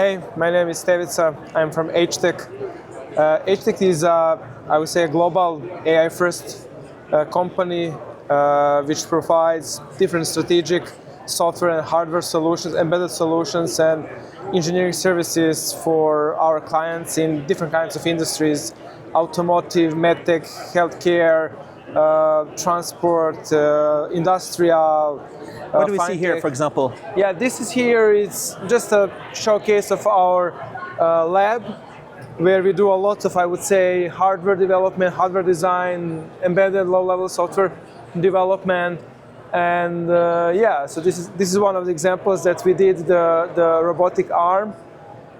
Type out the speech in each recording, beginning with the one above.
Hey, my name is Stevica. I'm from HTEC. HTEC is, I would say, a global AI-first company which provides different strategic software and hardware solutions, embedded solutions, and engineering services for our clients in different kinds of industries: automotive, medtech, healthcare, transport, industrial. What do we see here, for example? Yeah, this is here. It's just a showcase of our lab, where we do a lot of, I would say, hardware development, hardware design, embedded low-level software development, and yeah. So this is one of the examples that we did the robotic arm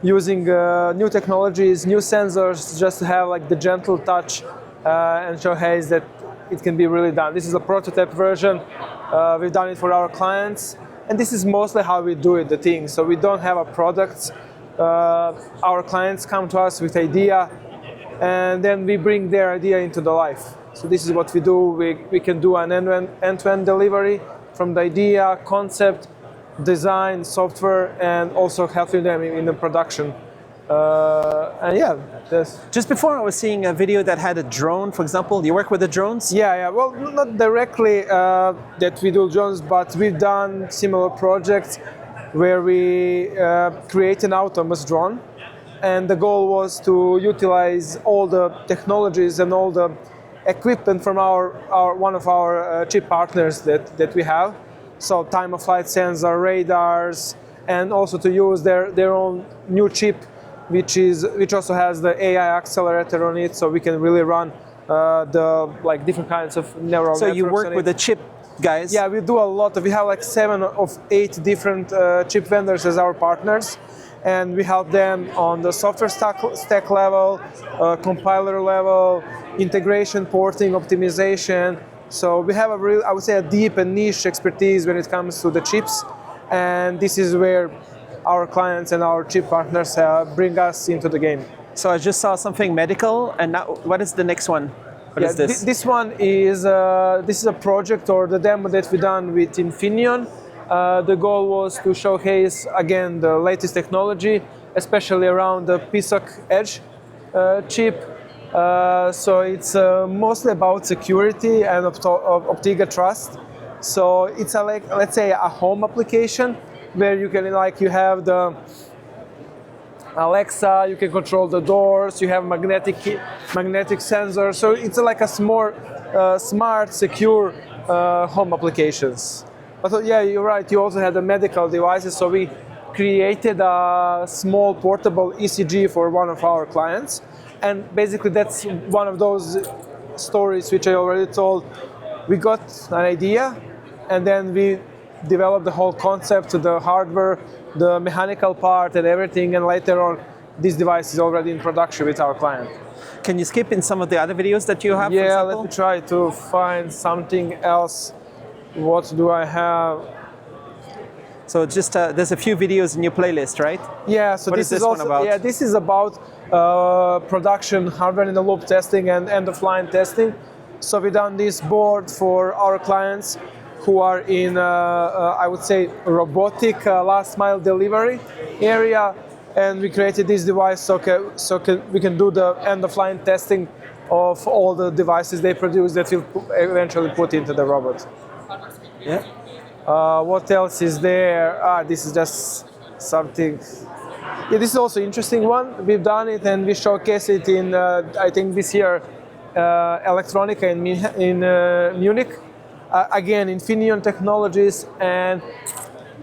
using new technologies, new sensors, just to have like the gentle touch and showcase that it can be really done. This is a prototype version. We've done it for our clients, and this is mostly how we do it, the thing. So we don't have a product. Our clients come to us with idea, and then we bring their idea into the life. So this is what we do. We can do an end-to-end delivery from the idea, concept, design, software, and also helping them in the production. And yeah, just before I was seeing a video that had a drone, for example. You work with the drones? Yeah. Well, not directly that we do drones, but we've done similar projects where we create an autonomous drone, and the goal was to utilize all the technologies and all the equipment from one of our chip partners that we have. So time of flight sensor, radars, and also to use their own new chip, which also has the AI accelerator on it, so we can really run the different kinds of neural networks. So you work with the chip guys? Yeah, we do a lot. We have like 7 of 8 different chip vendors as our partners, and we help them on the software stack level, compiler level, integration, porting, optimization. So we have I would say, a deep and niche expertise when it comes to the chips, and this is where our clients and our chip partners bring us into the game. So I just saw something medical, and now what is the next one? What is this? This one is a project or the demo that we done with Infineon. The goal was to showcase again the latest technology, especially around the PSoC Edge chip. So it's mostly about security and OPTIGA Trust. So it's let's say a home application, where you can you have the Alexa, you can control the doors, you have magnetic sensors. So it's like a more smart, secure home applications. But yeah, you're right. You also have the medical devices. So we created a small portable ECG for one of our clients, and basically that's one of those stories which I already told. We got an idea, and then we developed the whole concept, the hardware, the mechanical part, and everything. And later on, this device is already in production with our client. Can you skip in some of the other videos that you have? Yeah, let me try to find something else. What do I have? So just there's a few videos in your playlist, right? Yeah. So what this is this also, one about? Yeah, this is about production hardware in the loop testing and end-of-line testing. So we done this board for our clients who are in, I would say, robotic last mile delivery area, and we created this device so we can do the end-of-line testing of all the devices they produce that will eventually put into the robot. Yeah. What else is there? This is just something. Yeah, this is also an interesting one. We've done it and we showcase it in, I think this year, Electronica in Munich. Again, Infineon Technologies, and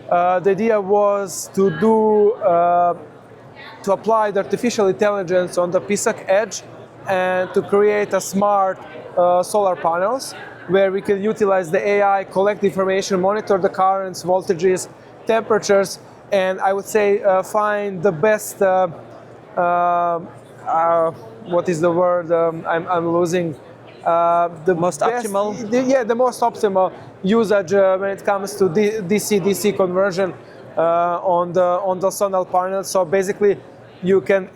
the idea was to apply the artificial intelligence on the PSoC Edge and to create a smart solar panels where we can utilize the AI, collect information, monitor the currents, voltages, temperatures, and I would say find the best. What is the word? I'm losing. The most optimal? The most optimal usage when it comes to DC-DC conversion on the solar panel. So basically, you can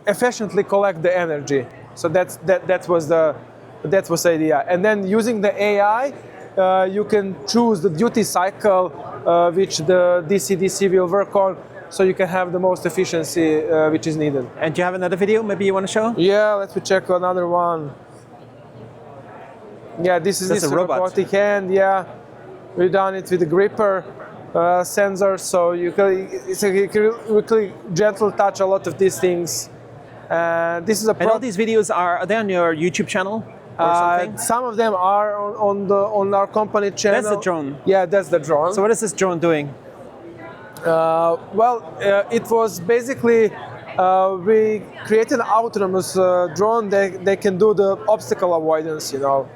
efficiently collect the energy. So that was the idea. And then using the AI, you can choose the duty cycle which the DC-DC will work on. so you can have the most efficiency which is needed. And do you have another video maybe you want to show? Yeah, let's check another one. Yeah, this is a robot. robotic hand. Yeah, we've done it with the gripper sensor, so it's a really gentle touch. A lot of these things. This is a. And all these videos are they on your YouTube channel or something? Some of them are on our company channel. That's the drone. Yeah, that's the drone. So what is this drone doing? It was basically we created an autonomous drone that can do the obstacle avoidance, you know,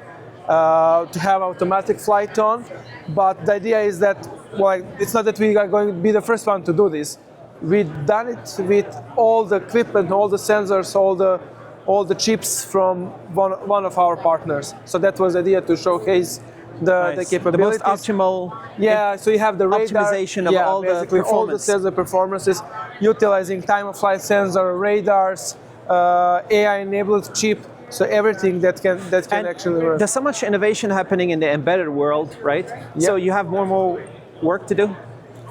to have automatic flight on. But the idea is that, well, it's not that we are going to be the first one to do this. We've done it with all the equipment, all the sensors, all the chips from one of our partners. So that was the idea, to showcase the capabilities. The most optimal. Yeah, so you have the radar, optimization of all the performance. All the sensor performances, utilizing time-of-flight sensor, radars, AI-enabled chip, so everything that can actually work. There's so much innovation happening in the embedded world, right? Yep. So you have more and more work to do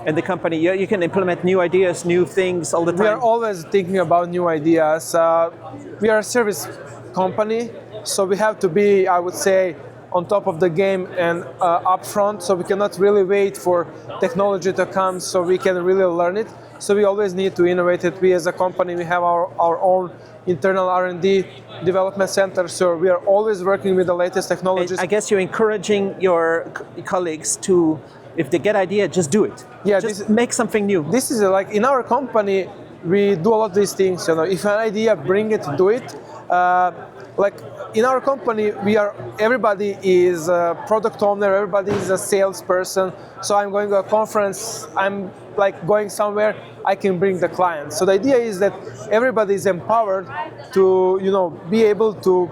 in the company. You can implement new ideas, new things all the time. We are always thinking about new ideas. We are a service company, so we have to be, I would say, on top of the game and upfront, so we cannot really wait for technology to come so we can really learn it. So we always need to innovate it. We as a company, we have our own internal R&D development center, so we are always working with the latest technologies. I guess you're encouraging your colleagues to, if they get idea, just do it. Yeah, just make something new. This is like, in our company, we do a lot of these things. You know, if an idea, bring it, do it. Like in our company, everybody is a product owner, everybody is a salesperson. So I'm going to a conference, I'm like going somewhere, I can bring the client. So the idea is that everybody is empowered to, you know, be able to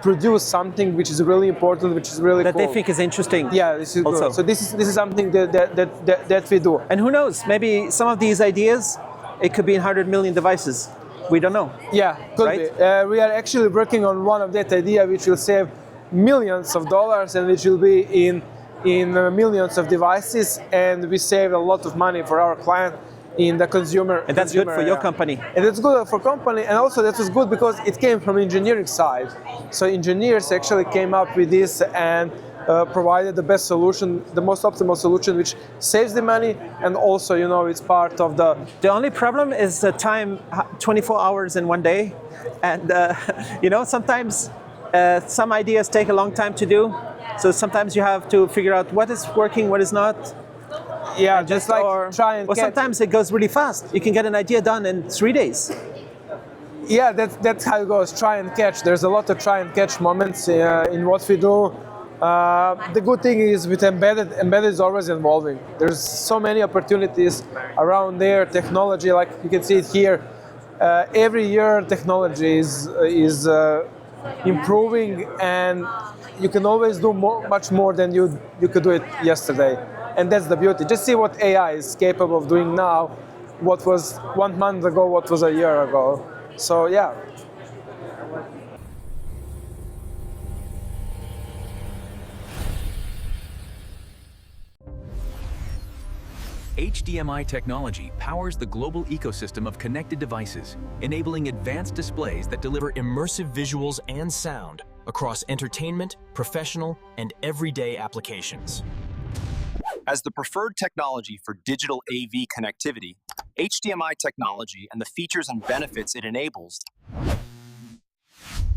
produce something which is really important, which is really that cool. They think is interesting. Yeah, this is also good. So this is something that we do. And who knows? Maybe some of these ideas, it could be in 100 million devices. We don't know. Yeah, could right? be. We are actually working on one of that idea which will save millions of dollars and which will be in millions of devices, and we save a lot of money for our client in the consumer. And that's good for your company. And it's good for company, and also that was good because it came from engineering side. So engineers actually came up with this and provided the best solution, the most optimal solution, which saves the money, and also, you know, it's part of the... The only problem is the time, 24 hours in one day. And, you know, sometimes some ideas take a long time to do. So sometimes you have to figure out what is working, what is not. Yeah, just like try and or sometimes it goes really fast. You can get an idea done in 3 days. Yeah, that's how it goes, try and catch. There's a lot of try and catch moments in what we do. The good thing is with embedded is always evolving. There's so many opportunities around there, technology, like you can see it here. Every year technology is improving, and you can always do much more than you could do it yesterday. And that's the beauty. Just see what AI is capable of doing now, what was 1 month ago, what was a year ago. So yeah. HDMI technology powers the global ecosystem of connected devices, enabling advanced displays that deliver immersive visuals and sound across entertainment, professional, and everyday applications. As the preferred technology for digital AV connectivity, HDMI technology and the features and benefits it enables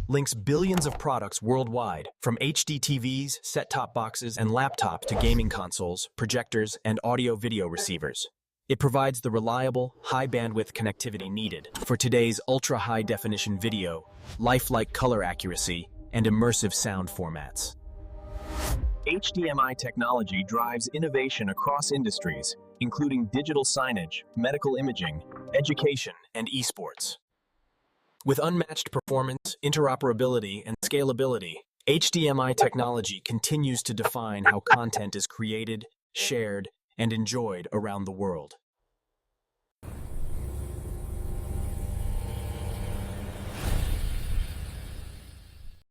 links billions of products worldwide, from HD TVs, set-top boxes, and laptops to gaming consoles, projectors, and audio-video receivers. It provides the reliable, high-bandwidth connectivity needed for today's ultra-high-definition video, lifelike color accuracy, and immersive sound formats. HDMI technology drives innovation across industries, including digital signage, medical imaging, education, and esports. With unmatched performance, interoperability, and scalability, HDMI technology continues to define how content is created, shared, and enjoyed around the world.